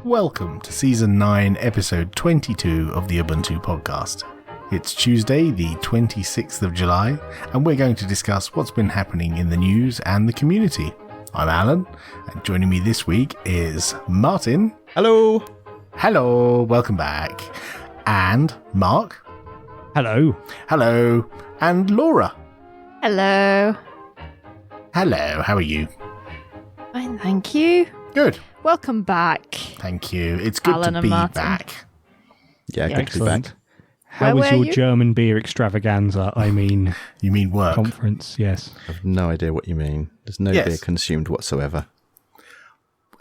Welcome to Season 9, Episode 22 of the Ubuntu Podcast. It's Tuesday, the 26th of July, and we're going to discuss what's been happening in the news and the community. I'm Alan, and joining me this week is Martin. Hello. Hello, welcome back. And Mark. Hello. Hello. And Laura. Hello. Hello, how are you? Fine, thank you. Good. Welcome back. Thank you. It's good Alan to and be Martin. back. Yeah, good to be back. How was were your you? German beer extravaganza? I mean, You mean work? conference, yes. I have no idea what you mean. There's no Yes. beer consumed whatsoever.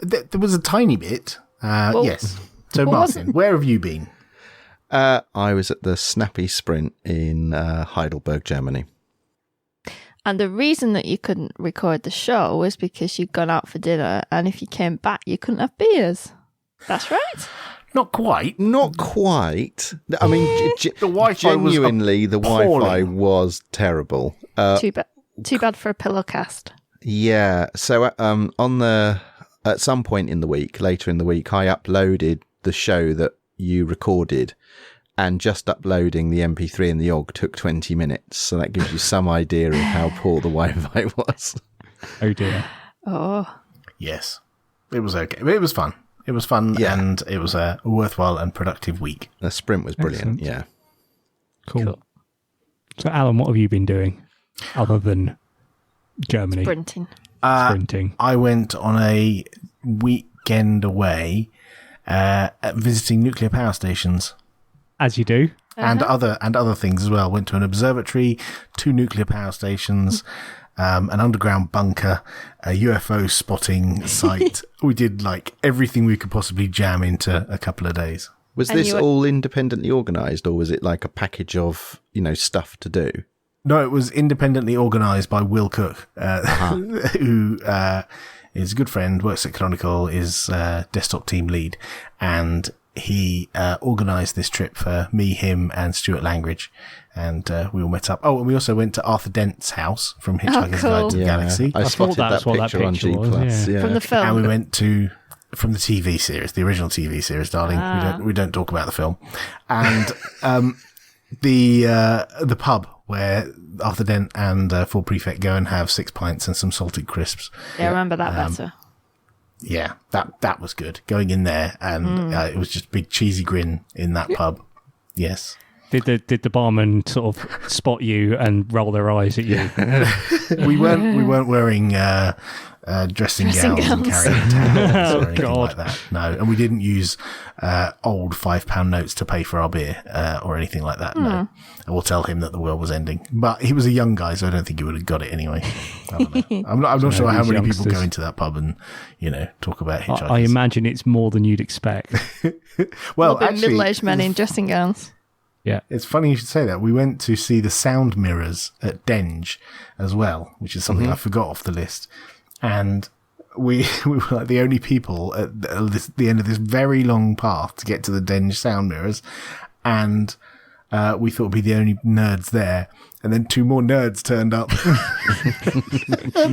There was a tiny bit. Yes. So, Well, Martin, where have you been? I was at the Snappy Sprint in Heidelberg, Germany. And the reason that you couldn't record the show was because you'd gone out for dinner, and if you came back, you couldn't have beers. That's right. Not quite. Not quite. I mean, The Wi-Fi was genuinely, the Wi-Fi appalling. was terrible. Too bad for a pillow cast. Yeah. So at some point in the week, later in the week, I uploaded the show that you recorded, and just uploading the MP3 and the OGG took 20 minutes. So that gives you some idea of how poor the Wi-Fi was. Oh dear. Oh, Yes. It was okay. It was fun. It was fun, Yeah. and it was a worthwhile and productive week. The sprint was brilliant. Excellent. Yeah. Cool. So, Alan, what have you been doing other than Germany sprinting. sprinting? I went on a weekend away visiting nuclear power stations As you do. and other things as well. Went to an observatory, 2 nuclear power stations, an underground bunker, a UFO spotting site. We did like everything we could possibly jam into a couple of days. Was And this you were- all independently organised, or was it like a package of, stuff to do? No, it was independently organised by Will Cook, who is a good friend, works at Canonical, is desktop team lead, and he organised this trip for me, him, and Stuart Langridge, and we all met up. Oh, and we also went to Arthur Dent's house from Hitchhiker's cool. Guide to the Galaxy, I thought spotted that's that what that picture on G+. picture was, yeah. From the film. and we went to from the TV series, the original TV series, darling. We don't talk about the film, and the pub where Arthur Dent and Full Prefect go and have 6 pints and some salted crisps. Yeah, I remember that better. Yeah, that was good. Going in there, and it was just a big cheesy grin in that pub. Yes. Did the barman sort of spot you and roll their eyes at you? We weren't wearing dressing gowns and carrying towels or anything God. like that. No, and we didn't use old £5 notes to pay for our beer or anything like that. No, and we'll tell him that the world was ending. But he was a young guy, so I don't think he would have got it anyway. I don't know. I'm not sure how these many people go youngsters. into that pub and talk about hitchhikers. I imagine it's more than you'd expect. well, Big actually, middle-aged men in dressing gowns. Yeah. it's funny you should say that. We went to see the sound mirrors at Denge as well, which is something I forgot off the list. And we were like the only people at the end of this very long path to get to the Denge sound mirrors. And we thought we'd be the only nerds there. And then 2 more nerds turned up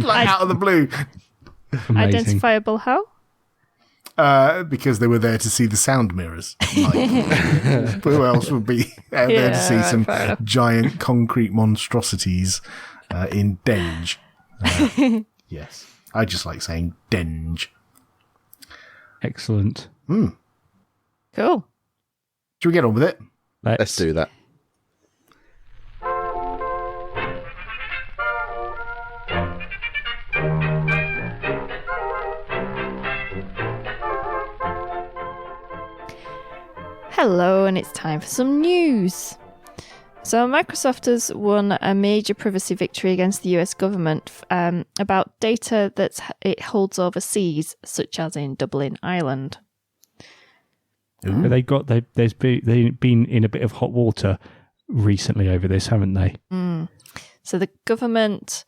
like out of the blue Amazing. Identifiable how? because they were there to see the sound mirrors. Like, who else would be out there to see Yeah, some fair enough. giant concrete monstrosities in Denge? Yes. I just like saying Denge. Excellent. Cool. Should we get on with it? Let's do that. Hello, and it's time for some news. So Microsoft has won a major privacy victory against the US government about data that it holds overseas, such as in Dublin, Ireland. But they've been in a bit of hot water recently over this, haven't they? So the government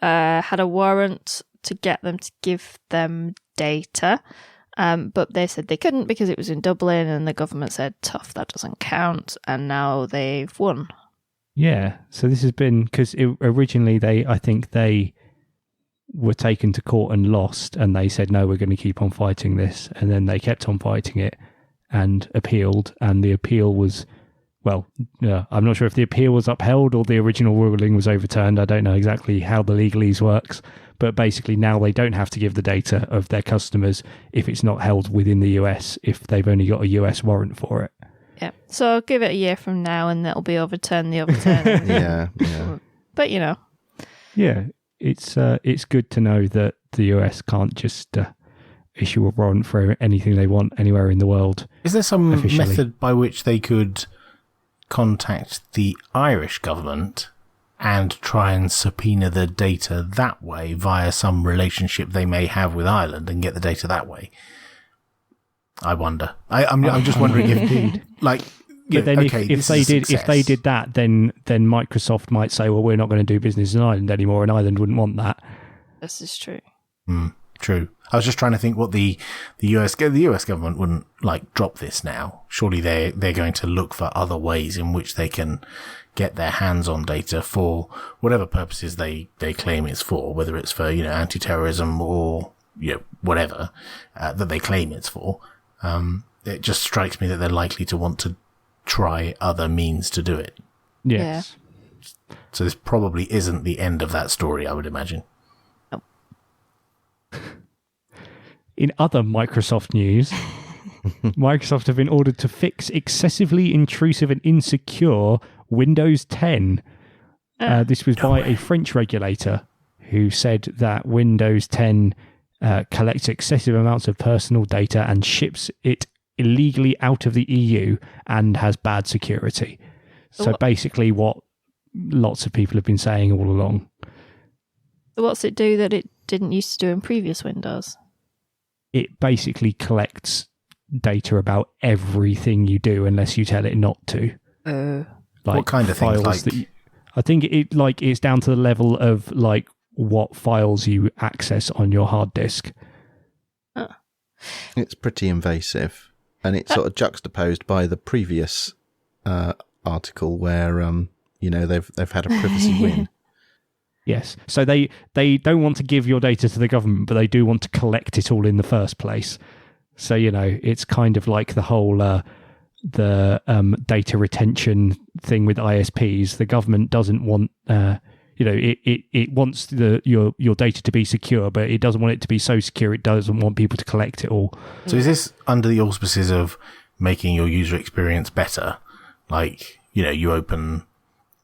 had a warrant to get them to give them data, but they said they couldn't because it was in Dublin, and the government said, tough, that doesn't count, and now they've won. Yeah. So this has been because originally I think they were taken to court and lost, and they said, no, we're going to keep on fighting this. And then they kept on fighting it and appealed, and the appeal was, well, I'm not sure if the appeal was upheld or the original ruling was overturned. I don't know exactly how the legalese works, but basically now they don't have to give the data of their customers if it's not held within the US, if they've only got a US warrant for it. Yeah. So give it a year from now and it'll be overturned, Yeah. But, Yeah, it's good to know that the US can't just issue a warrant for anything they want anywhere in the world. Is there some officially. method by which they could contact the Irish government and try and subpoena the data that way via some relationship they may have with Ireland and get the data that way? I wonder. I'm just wondering if, like, but then if they did that, then Microsoft might say, well, we're not going to do business in Ireland anymore, and Ireland wouldn't want that. This is true. True. I was just trying to think what the US government wouldn't like drop this now. Surely they're going to look for other ways in which they can get their hands on data for whatever purposes they claim it's for, whether it's for, anti-terrorism or, whatever, that they claim it's for. It just strikes me that they're likely to want to try other means to do it. Yes. Yeah. So this probably isn't the end of that story, I would imagine. In other Microsoft news, Microsoft have been ordered to fix excessively intrusive and insecure Windows 10. This was by a French regulator who said that Windows 10 collects excessive amounts of personal data and ships it illegally out of the EU and has bad security. So basically what lots of people have been saying all along. So what's it do that it didn't used to do in previous Windows? It basically collects data about everything you do unless you tell it not to. Like what kind of things? Like, I think it's down to the level of like what files you access on your hard disk. It's pretty invasive, and it's sort of juxtaposed by the previous article where they've had a privacy win. Yes. So they don't want to give your data to the government, but they do want to collect it all in the first place. So, it's kind of like the whole data retention thing with ISPs. The government doesn't want it wants your data to be secure, but it doesn't want it to be so secure it doesn't want people to collect it all. So is this under the auspices of making your user experience better? Like, you open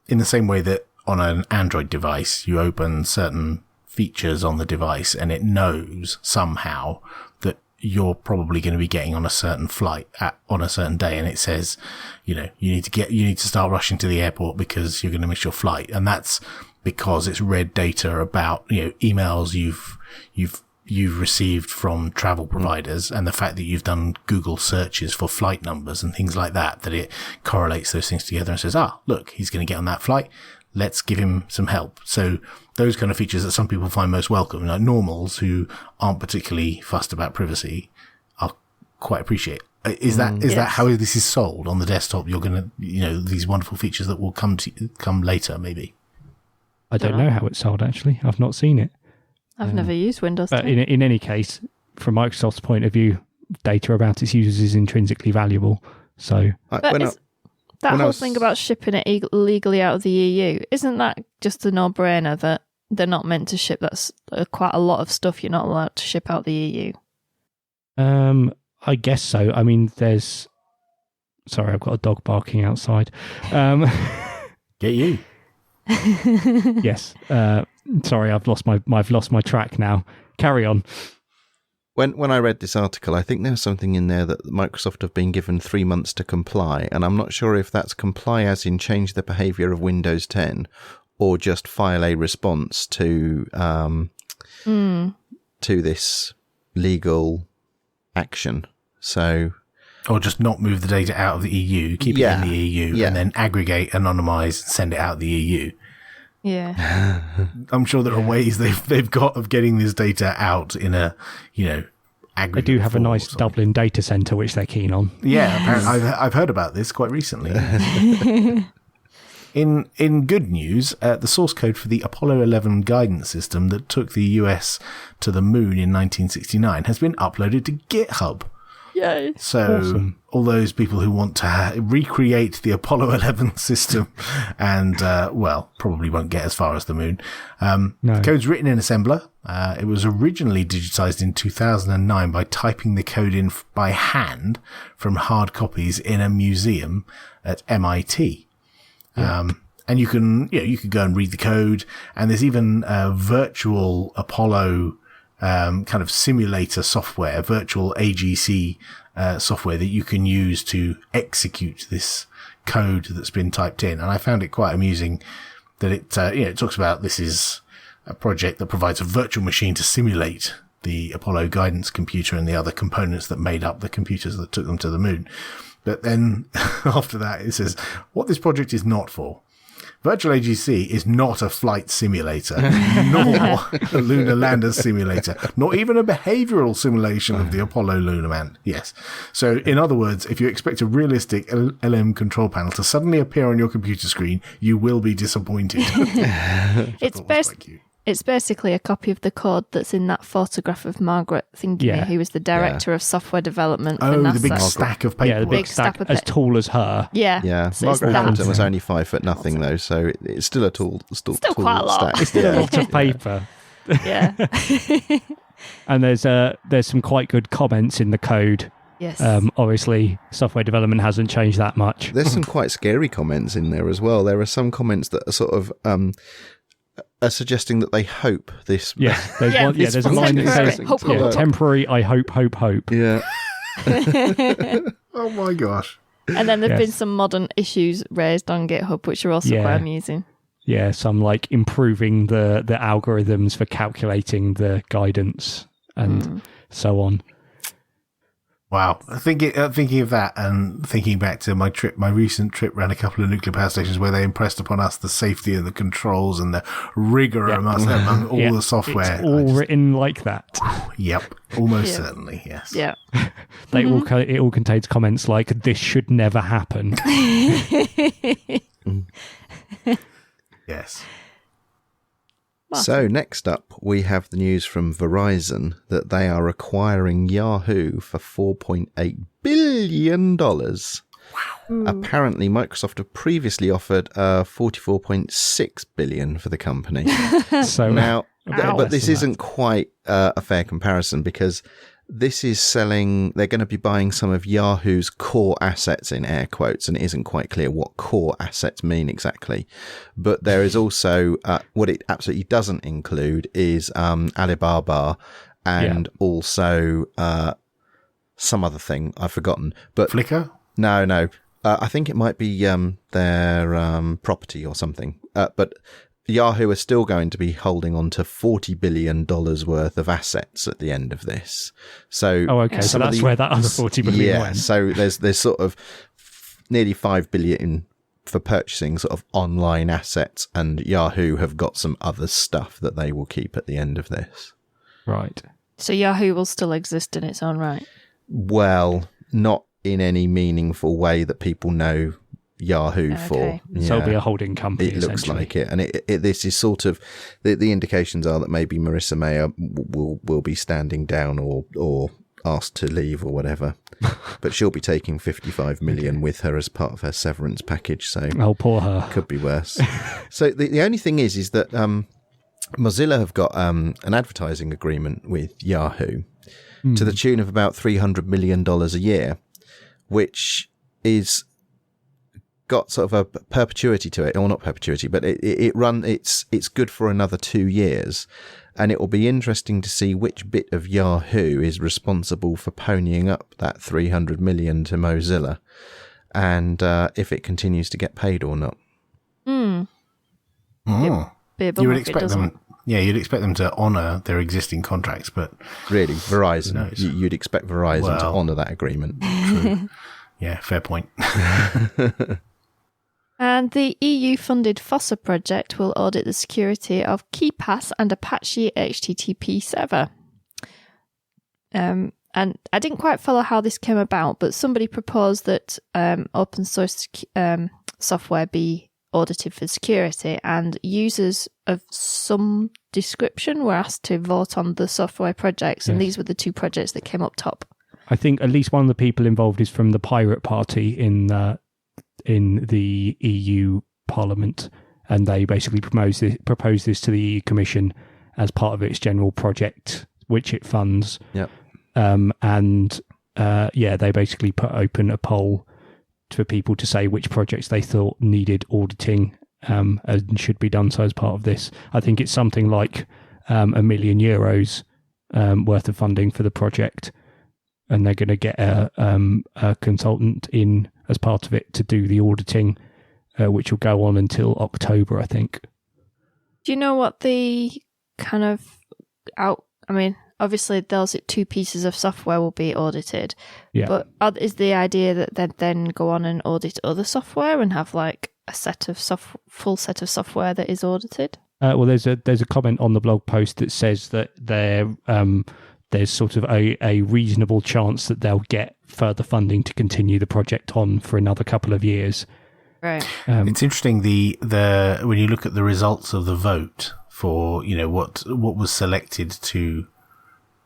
in the same way that on an Android device, you open certain features on the device and it knows somehow that you're probably going to be getting on a certain flight on a certain day. And it says, you need to start rushing to the airport because you're going to miss your flight. And that's because it's read data about, emails you've received from travel providers and the fact that you've done Google searches for flight numbers and things like that it correlates those things together and says, look, he's going to get on that flight. Let's give him some help. So those kind of features that some people find most welcome, like normals who aren't particularly fussed about privacy, I'll quite appreciate. Is that how this is sold on the desktop? You're going to, these wonderful features that will come later, maybe. I don't know how it's sold, actually. I've not seen it. I've never used Windows 10. But in any case, from Microsoft's point of view, data about its users is intrinsically valuable. So that whole thing about shipping it illegally out of the EU, isn't that just a no-brainer that they're not meant to ship? That's quite a lot of stuff you're not allowed to ship out the EU. I guess so. I mean, sorry, I've got a dog barking outside. Get you. Yes. Sorry, I've lost my track now. Carry on. When I read this article, I think there's something in there that Microsoft have been given 3 months to comply, and I'm not sure if that's comply as in change the behaviour of Windows 10, or just file a response to this legal action. So, or just not move the data out of the EU, keep it in the EU, and then aggregate, anonymise, send it out the EU. Yeah. I'm sure there are ways they've got of getting this data out in a, aggregate. They do have a nice Dublin data centre, which they're keen on. Yeah, apparently I've heard about this quite recently. In good news, the source code for the Apollo 11 guidance system that took the US to the moon in 1969 has been uploaded to GitHub. Yay. So Awesome. all those people who want to recreate the Apollo 11 system and, probably won't get as far as the moon. No. The code's written in assembler. It was originally digitized in 2009 by typing the code in by hand from hard copies in a museum at MIT. And you can go and read the code, and there's even virtual Apollo kind of simulator software, virtual AGC software that you can use to execute this code that's been typed in. And I found it quite amusing that it talks about this is a project that provides a virtual machine to simulate the Apollo guidance computer and the other components that made up the computers that took them to the moon. But then after that, it says what this project is not for. Virtual AGC is not a flight simulator, nor a lunar lander simulator, nor even a behavioral simulation of the Apollo lunar man. Yes. So, in other words, if you expect a realistic LM control panel to suddenly appear on your computer screen, you will be disappointed. It's basically a copy of the code that's in that photograph of Margaret Thingy, who was the director of software development for NASA. The big stack of paperwork. Yeah, the big stack as tall as her. Yeah. Yeah. So Margaret Hamilton was only 5'0", though, so it's still a tall still quite a lot. Stack. It's still a lot of paper. Yeah. And there's some quite good comments in the code. Yes. Obviously, software development hasn't changed that much. There's some quite scary comments in there as well. There are some comments that are sort of are suggesting that they hope this. Yeah, there's a line that says hope. Temporary. I hope. Yeah. Oh my gosh. And then there've been some modern issues raised on GitHub, which are also quite amusing. Yeah, some like improving the algorithms for calculating the guidance and so on. Wow. Thinking of that and thinking back to my recent trip around a couple of nuclear power stations where they impressed upon us the safety of the controls and the rigor among all the software. It's all written like that. Yep. Almost certainly, yes. Yeah. It all contains comments like, this should never happen. Yes. So next up, we have the news from Verizon that they are acquiring Yahoo for $4.8 billion. Wow. Apparently, Microsoft have previously offered $44.6 billion for the company. So now, but this isn't quite a fair comparison because this is selling, they're going to be buying some of Yahoo's core assets in air quotes, and it isn't quite clear what core assets mean exactly. But there is also, what it absolutely doesn't include is Alibaba and also some other thing I've forgotten. But Flickr? No. I think it might be their property or something. But Yahoo are still going to be holding on to $40 billion worth of assets at the end of this. So, so that's where that other $40 billion went. So there's sort of nearly $5 billion for purchasing sort of online assets, and Yahoo have got some other stuff that they will keep at the end of this. Right. So Yahoo will still exist in its own right? Well, not in any meaningful way that people know Yahoo for. Yeah. So it'll be a holding company. It looks like it, and this is sort of the indications are that maybe Marissa Mayer will be standing down or asked to leave or whatever, but she'll be taking $55 million with her as part of her severance package. So poor her. Could be worse. So the only thing is that Mozilla have got an advertising agreement with Yahoo to the tune of about $300 million a year, which is got sort of a perpetuity to it, or not perpetuity, but it's good for another 2 years, and it will be interesting to see which bit of Yahoo is responsible for ponying up that $300 million to Mozilla, and if it continues to get paid or not. You would expect them. Yeah, you'd expect them to honour their existing contracts, but really, Verizon, you'd expect Verizon to honour that agreement. True. Yeah, fair point. And the EU-funded FOSSA project will audit the security of KeePass and Apache HTTP server. And I didn't quite follow how this came about, but somebody proposed that open source software be audited for security, and users of some description were asked to vote on the software projects, and these were the 2 projects that came up top. I think at least one of the people involved is from the Pirate Party in the EU Parliament, and they basically proposed this to the EU Commission as part of its general project, which it funds. Yep. They basically put open a poll for people to say which projects they thought needed auditing and should be done so as part of this. I think it's something like €1 million worth of funding for the project, and they're going to get a consultant in as part of it to do the auditing, which will go on until October, I think. Do you know what the kind of obviously those 2 pieces of software will be audited, but is the idea that they'd then go on and audit other software and have like a full set of software that is audited? Well, there's a comment on the blog post that says that there's sort of a reasonable chance that they'll get further funding to continue the project on for another couple of years. Right. It's interesting the when you look at the results of the vote for what was selected to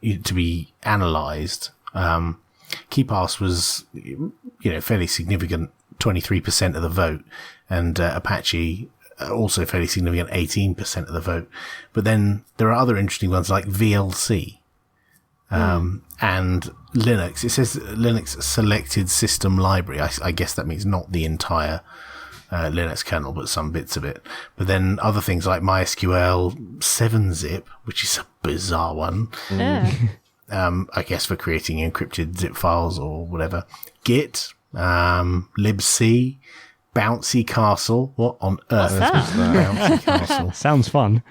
be analysed. KeyPass was fairly significant, 23% of the vote, and Apache also fairly significant, 18% of the vote. But then there are other interesting ones like VLC. And Linux. It says Linux selected system library. I guess that means not the entire Linux kernel, but some bits of it. But then other things like MySQL, 7-zip, which is a bizarre one. I guess for creating encrypted zip files or whatever. Git, libc, Bouncy Castle. What on earth is Bouncy Castle? Sounds fun.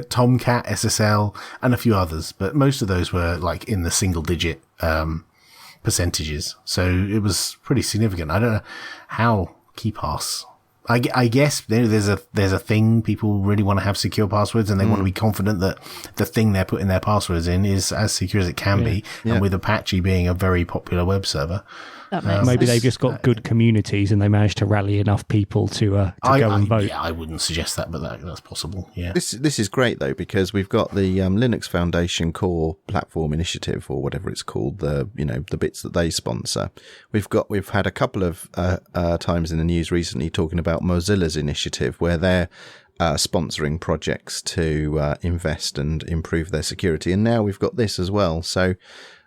Tomcat, SSL, and a few others, but most of those were like in the single digit percentages. So it was pretty significant. I don't know how KeyPass. I guess there's a thing, people really want to have secure passwords, and they want to be confident that the thing they're putting their passwords in is as secure as it can be. Yeah. And with Apache being a very popular web server, maybe they've just got good communities and they managed to rally enough people to go and vote. Yeah, I wouldn't suggest that, but that's possible. Yeah, this is great though, because we've got the Linux Foundation Core Platform Initiative, or whatever it's called, the bits that they sponsor. We've had a couple of times in the news recently talking about Mozilla's initiative, where they're sponsoring projects to invest and improve their security, and now we've got this as well. So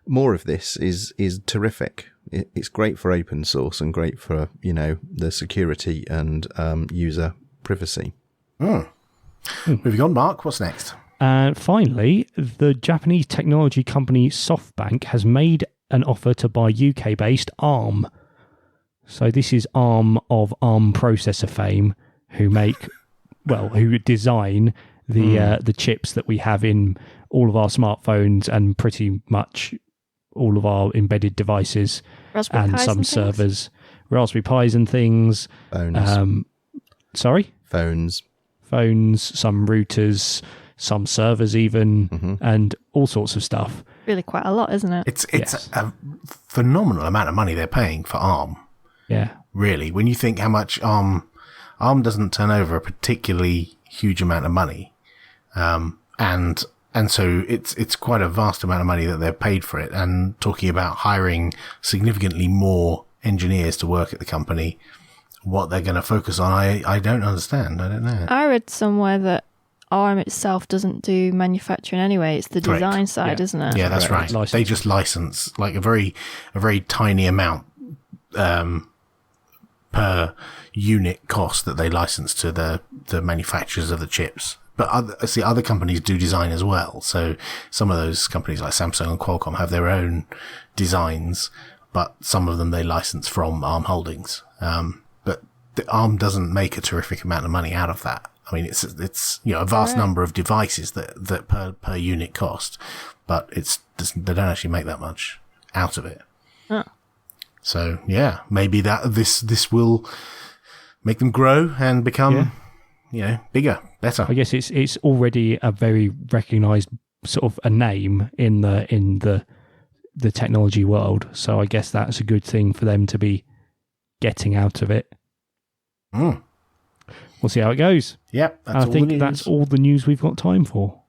more of this is terrific. It's great for open source and great for, the security and user privacy. Moving on, Mark, what's next? Finally, the Japanese technology company SoftBank has made an offer to buy UK-based ARM. So this is ARM of ARM processor fame, who design the chips that we have in all of our smartphones and pretty much all of our embedded devices, Raspberry and Pis some and servers, Raspberry Pis and things. Phones. Phones, some routers, some servers even, and all sorts of stuff. Really quite a lot, isn't it? It's a phenomenal amount of money they're paying for ARM. Yeah. Really, when you think how much ARM doesn't turn over a particularly huge amount of money. And so it's quite a vast amount of money that they're paid for it, and talking about hiring significantly more engineers to work at the company, what they're going to focus on, I don't understand. I don't know. I read somewhere that ARM itself doesn't do manufacturing anyway. It's the design side, isn't it? Yeah, that's right. They just license like a very tiny amount per unit cost that they license to the manufacturers of the chips. But other companies do design as well. So some of those companies like Samsung and Qualcomm have their own designs, but some of them they license from ARM Holdings. But the ARM doesn't make a terrific amount of money out of that. I mean, it's a vast number of devices that per unit cost, but they don't actually make that much out of it. Huh. So yeah, maybe this will make them grow and become bigger, better. I guess it's already a very recognised sort of a name in the technology world. So I guess that's a good thing for them to be getting out of it. we'll see how it goes. Yep, I think that's all the news we've got time for.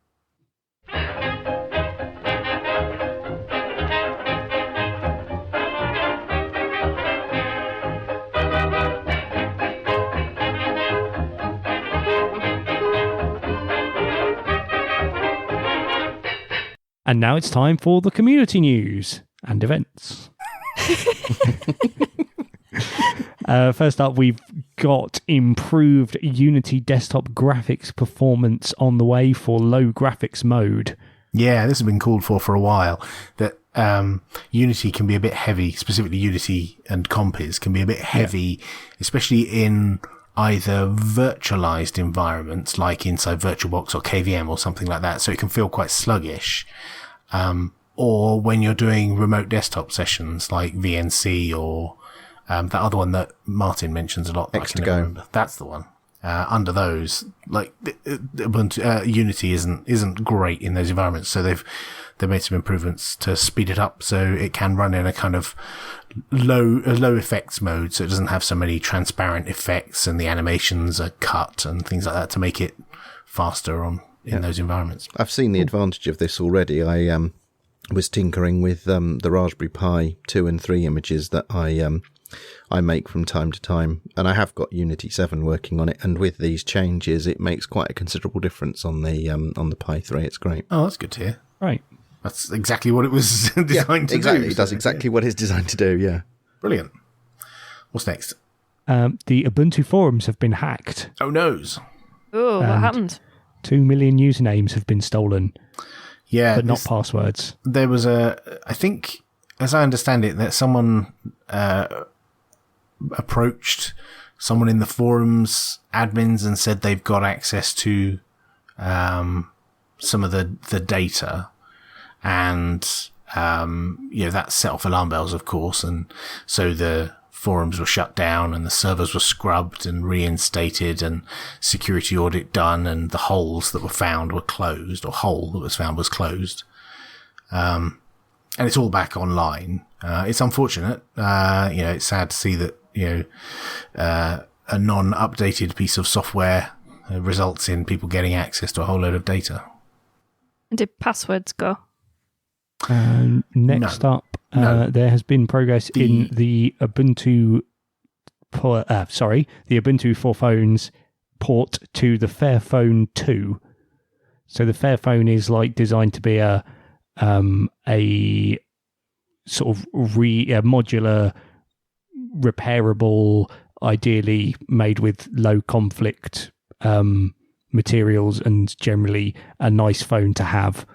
And now it's time for the community news and events. First up, we've got improved Unity desktop graphics performance on the way for low graphics mode. Yeah, this has been called for a while. That Unity can be a bit heavy, specifically Unity and Compiz can be a bit heavy, especially in either virtualized environments like inside VirtualBox or KVM or something like that. So it can feel quite sluggish. Or when you're doing remote desktop sessions like VNC or that other one that Martin mentions a lot. X2Go. That's the one. Under those, like Ubuntu, Unity isn't great in those environments, so they've made some improvements to speed it up so it can run in a kind of low effects mode, so it doesn't have so many transparent effects and the animations are cut and things like that to make it faster in those environments. I've seen the advantage of this already. I was tinkering with the Raspberry Pi 2 and 3 images that I make from time to time, and I have got Unity 7 working on it, and with these changes it makes quite a considerable difference on the Pi 3. It's great. Oh, that's good to hear. Right. That's exactly what it was designed to exactly. do. It does exactly what it's designed to do, yeah. Brilliant. What's next? The Ubuntu forums have been hacked. Oh, noes. Oh, what happened? 2 million usernames have been stolen. Yeah. But not passwords. There was I think, as I understand it, that someone approached someone in the forums admins and said they've got access to some of the data, and that set off alarm bells, of course, and so the forums were shut down and the servers were scrubbed and reinstated and security audit done, and the holes that were found were closed, or hole that was found was closed. And it's all back online. It's unfortunate. It's sad to see that, a non-updated piece of software results in people getting access to a whole load of data. Did passwords go? Next up, there has been progress in the Ubuntu for Phones port to the Fairphone 2. So the Fairphone is like designed to be a sort of modular, repairable, ideally made with low conflict materials, and generally a nice phone to have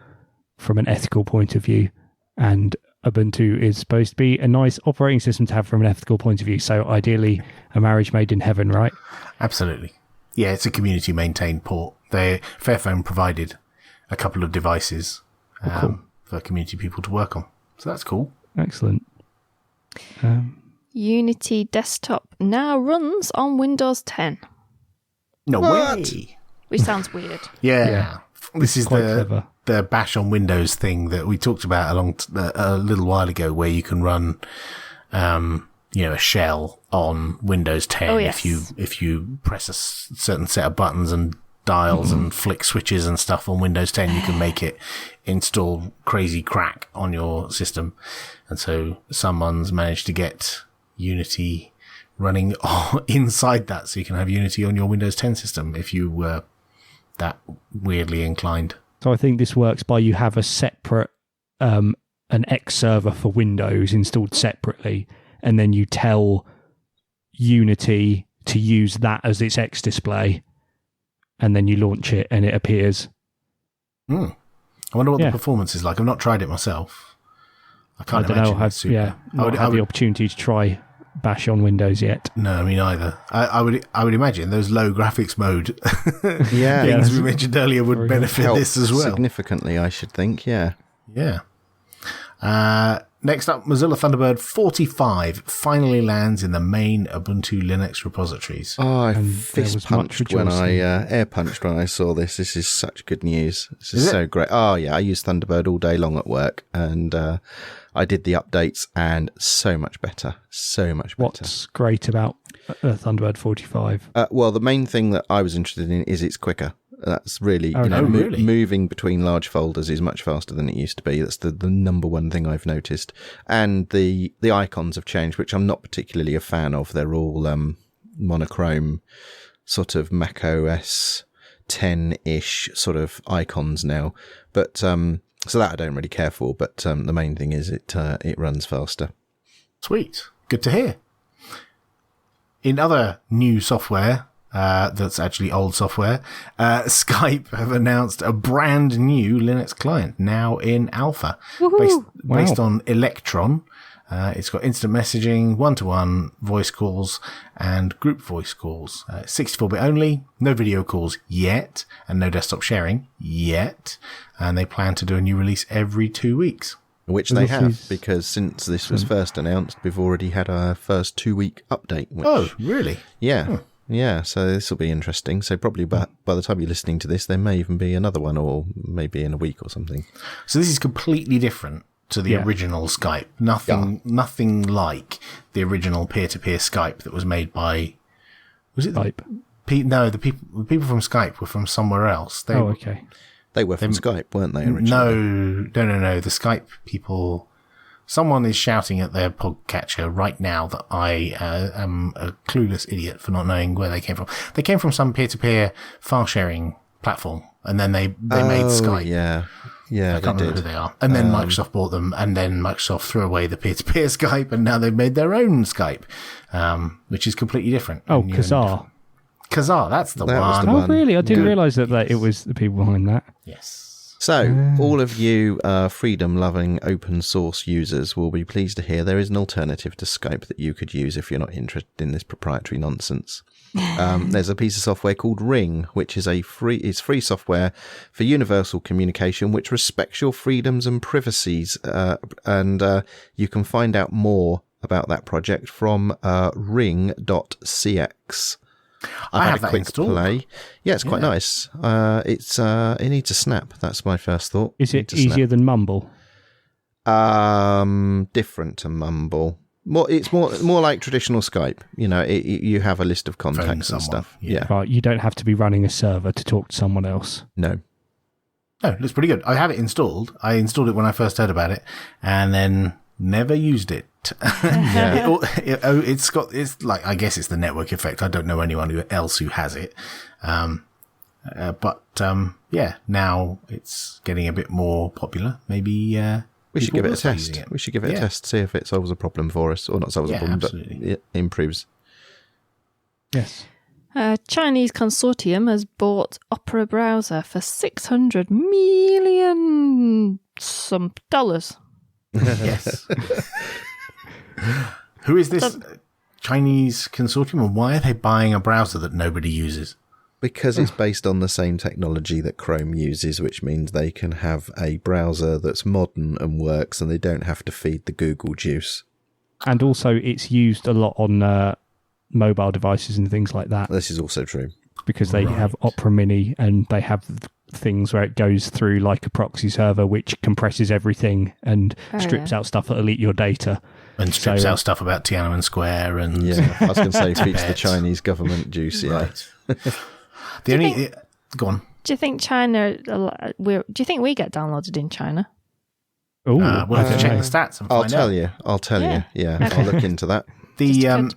from an ethical point of view. And Ubuntu is supposed to be a nice operating system to have from an ethical point of view. So ideally a marriage made in heaven, right? Absolutely. Yeah, it's a community maintained port. Fairphone provided a couple of devices for community people to work on. So that's cool. Excellent. Unity Desktop now runs on Windows 10. No way. Which sounds weird. Yeah. This is clever. The bash on Windows thing that we talked about a little while ago, where you can run, a shell on Windows 10. Oh, yes. If you press a certain set of buttons and dials and flick switches and stuff on Windows 10, you can make it install crazy crack on your system. And so someone's managed to get Unity running inside that, so you can have Unity on your Windows 10 system if you were that weirdly inclined. So I think this works by you have a separate, an X server for Windows installed separately, and then you tell Unity to use that as its X display, and then you launch it and it appears. I wonder what the performance is like. I've not tried it myself. I don't know. I've had the opportunity to try bash on Windows yet. No, me neither. I would imagine those low graphics mode things we mentioned earlier would benefit this as well significantly, I should think. Yeah. Next up, Mozilla Thunderbird 45 finally lands in the main Ubuntu Linux repositories. Oh, I And fist punched when I air punched when I saw this. This is such good news. This is so great. Oh yeah, I use Thunderbird all day long at work, and I did the updates, and so much better. So much better. What's great about Thunderbird 45? Well, the main thing that I was interested in is it's quicker. That's really, really? Moving between large folders is much faster than it used to be. That's the number one thing I've noticed. And the icons have changed, which I'm not particularly a fan of. They're all monochrome, sort of Mac OS 10-ish sort of icons now. But so that I don't really care for. But the main thing is it runs faster. Sweet. Good to hear. In other new software, that's actually old software, Skype have announced a brand new Linux client now in alpha, based on Electron. It's got instant messaging, one-to-one voice calls, and group voice calls. 64-bit only, no video calls yet, and no desktop sharing yet. And they plan to do a new release every 2 weeks. Which they have, because since this was first announced, we've already had our first 2-week update. Oh, really? Yeah. Yeah, so this will be interesting. So probably by the time you're listening to this, there may even be another one, or maybe in a week or something. So this is completely different to the original Skype. Nothing like the original peer-to-peer Skype that was made by... Was it Skype? No, the people from Skype were from somewhere else. Okay. They were from Skype, weren't they, originally? No. The Skype people... Someone is shouting at their podcatcher right now that I am a clueless idiot for not knowing where they came from. They came from some peer-to-peer file-sharing platform, and then they made Skype. Yeah, I can't remember who they are. And then Microsoft bought them, and then Microsoft threw away the peer-to-peer Skype, and now they've made their own Skype, which is completely different. Oh, Kazaa. Kazaa, that's the one. Was the Oh, one. really? I didn't realise that it was the people behind that. Yes. So, all of you freedom-loving open source users will be pleased to hear there is an alternative to Skype that you could use if you're not interested in this proprietary nonsense. There's a piece of software called Ring, which is free software for universal communication, which respects your freedoms and privacies. And you can find out more about that project from ring.cx. I had a quick play. Yeah, it's quite nice. It needs a snap. That's my first thought. Is it easier than Mumble? Different to Mumble. It's more like traditional Skype. You have a list of contacts and stuff. Yeah. Right, you don't have to be running a server to talk to someone else. No. No, it looks pretty good. I have it installed. I installed it when I first heard about it, and then never used it. It's like, I guess it's the network effect. I don't know anyone else who has it. But now it's getting a bit more popular. Maybe, we should give it a test. We should give it a test, see if it solves a problem for us, or not solves a problem, absolutely. But it improves. Yes. A Chinese consortium has bought Opera browser for $600 million some dollars. Yes. Who is this Chinese consortium, and why are they buying a browser that nobody uses? Because it's based on the same technology that Chrome uses, which means they can have a browser that's modern and works, and they don't have to feed the Google juice. And also, it's used a lot on mobile devices and things like that. This is also true. Because they have Opera Mini, and they have things where it goes through like a proxy server, which compresses everything and strips out stuff that'll eat your data. And strips out stuff about Tiananmen Square. And I was going to say feeds the Chinese government juice, Right. Go on. Do you think China? Do you think we get downloaded in China? Oh, we'll have to check the stats and find out. I'll tell you. Yeah, okay. I'll look into that. The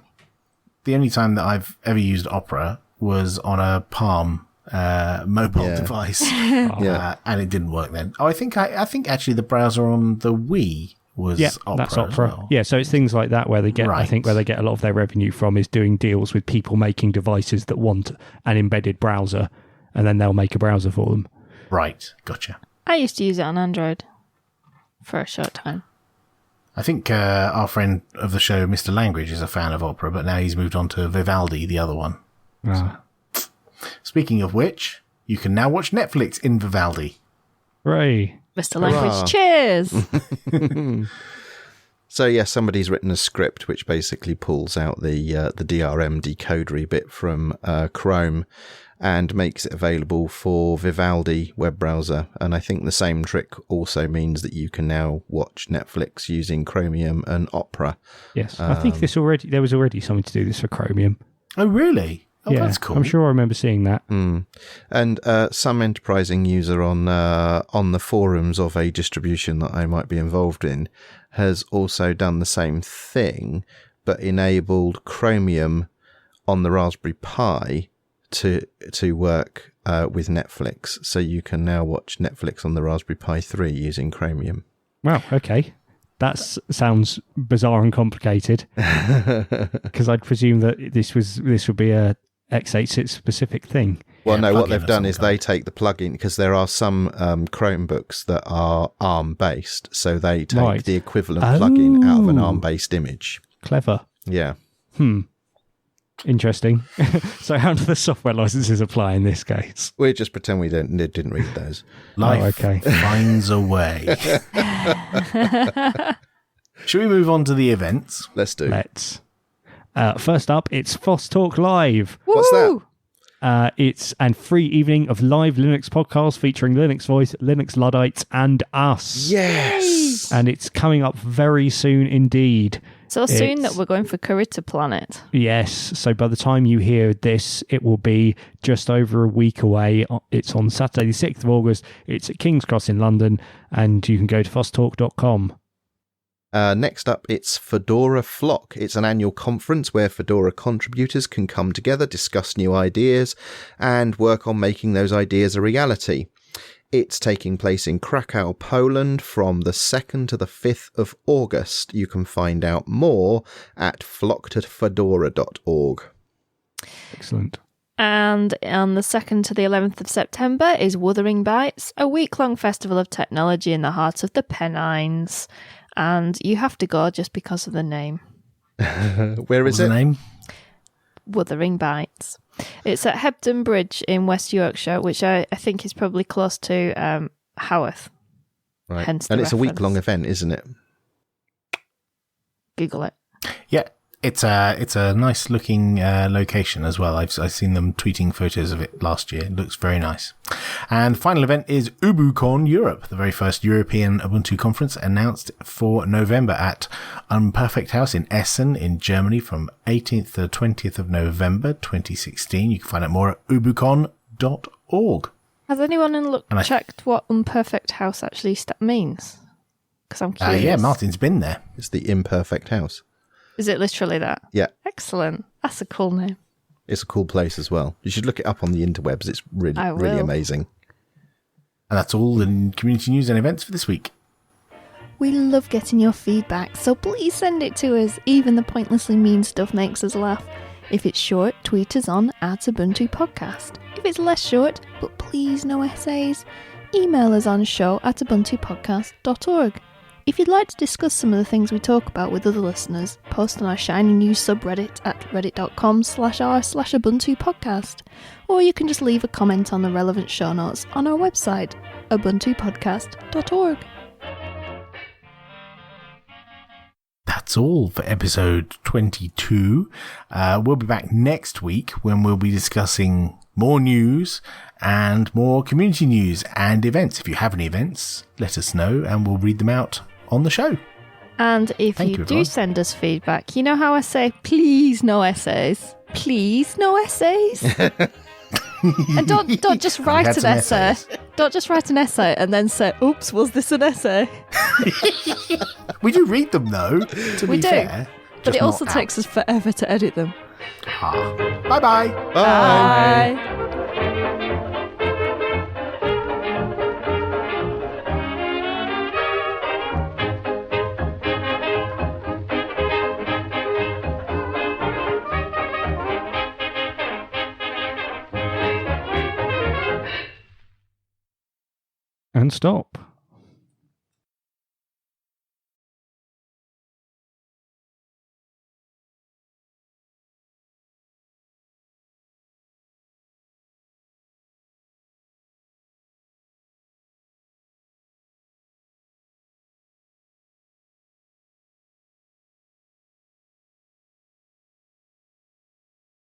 only time that I've ever used Opera was on a Palm mobile device, and it didn't work then. I think actually the browser on the Wii was Opera. That's Opera. Well. Yeah, so it's things like that where they get. I think where they get a lot of their revenue from is doing deals with people making devices that want an embedded browser, and then they'll make a browser for them. Right, gotcha. I used to use it on Android for a short time. I think our friend of the show, Mr. Language, is a fan of Opera, but now he's moved on to Vivaldi, the other one. So, speaking of which, you can now watch Netflix in Vivaldi. Hooray. Mr. Language, cheers! So yeah, somebody's written a script which basically pulls out the DRM decodery bit from Chrome and makes it available for Vivaldi web browser. And I think the same trick also means that you can now watch Netflix using Chromium and Opera. Yes, I think there was already something to do this for Chromium. Oh, really? Oh, yeah, that's cool. I'm sure I remember seeing that. And some enterprising user on the forums of a distribution that I might be involved in has also done the same thing, but enabled Chromium on the Raspberry Pi to work with Netflix. So you can now watch Netflix on the Raspberry Pi 3 using Chromium. Wow, okay. That sounds bizarre and complicated, because I'd presume that this would be a x86 specific thing. Well, no, what they've done is they take the plugin, because there are some Chromebooks that are ARM-based, so they take the equivalent plugin out of an ARM-based image. Clever. Yeah. Interesting. So how do the software licenses apply in this case? We just pretend we didn't read those. Life finds a way. Should we move on to the events? Let's do. Let's. First up, it's FOSS Talk Live. What's that? It's a free evening of live Linux podcasts featuring Linux Voice, Linux Luddites, and us. Yes! And it's coming up very soon indeed. So soon that we're going for Curry to Planet. Yes. So by the time you hear this, it will be just over a week away. It's on Saturday, the 6th of August. It's at King's Cross in London, and you can go to fosstalk.com. Next up, it's Fedora Flock. It's an annual conference where Fedora contributors can come together, discuss new ideas, and work on making those ideas a reality. It's taking place in Krakow, Poland from the 2nd to the 5th of August. You can find out more at flocktofedora.org. Excellent. And on the 2nd to the 11th of September is Wuthering Bites, a week-long festival of technology in the heart of the Pennines. And you have to go just because of the name. Where is it? The name? Wuthering Bites. It's at Hebden Bridge in West Yorkshire, which I think is probably close to Haworth. Right. Hence and the it's a week-long event, isn't it? Google it. Yeah, it's a nice looking location as well. I've seen them tweeting photos of it last year. It looks very nice. And the final event is UbuCon Europe, the very first European Ubuntu conference, announced for November at Unperfect House in Essen in Germany from 18th to 20th of November 2016. You can find out more at ubucon.org. Has anyone checked what Unperfect House actually means? Because I'm curious. Yeah, Martin's been there. It's the Imperfect House. Is it literally that? Yeah. Excellent. That's a cool name. It's a cool place as well. You should look it up on the interwebs. It's really amazing. And that's all the community news and events for this week. We love getting your feedback, so please send it to us. Even the pointlessly mean stuff makes us laugh. If it's short, tweet us on @Ubuntu Podcast. If it's less short, but please no essays, email us on show@ubuntupodcast.org. If you'd like to discuss some of the things we talk about with other listeners, post on our Shiny News subreddit at reddit.com/r/Ubuntu Podcast. Or you can just leave a comment on the relevant show notes on our website, ubuntupodcast.org. That's all for episode 22. We'll be back next week when we'll be discussing more news and more community news and events. If you have any events, let us know and we'll read them out on the show. And if you do send us feedback, you know how I say, please no essays. Please no essays. And don't just write an essay. Don't just write an essay and then say, oops, was this an essay? We do read them though, to be fair. But it also takes us forever to edit them. Bye-bye. Bye. Bye. And stop.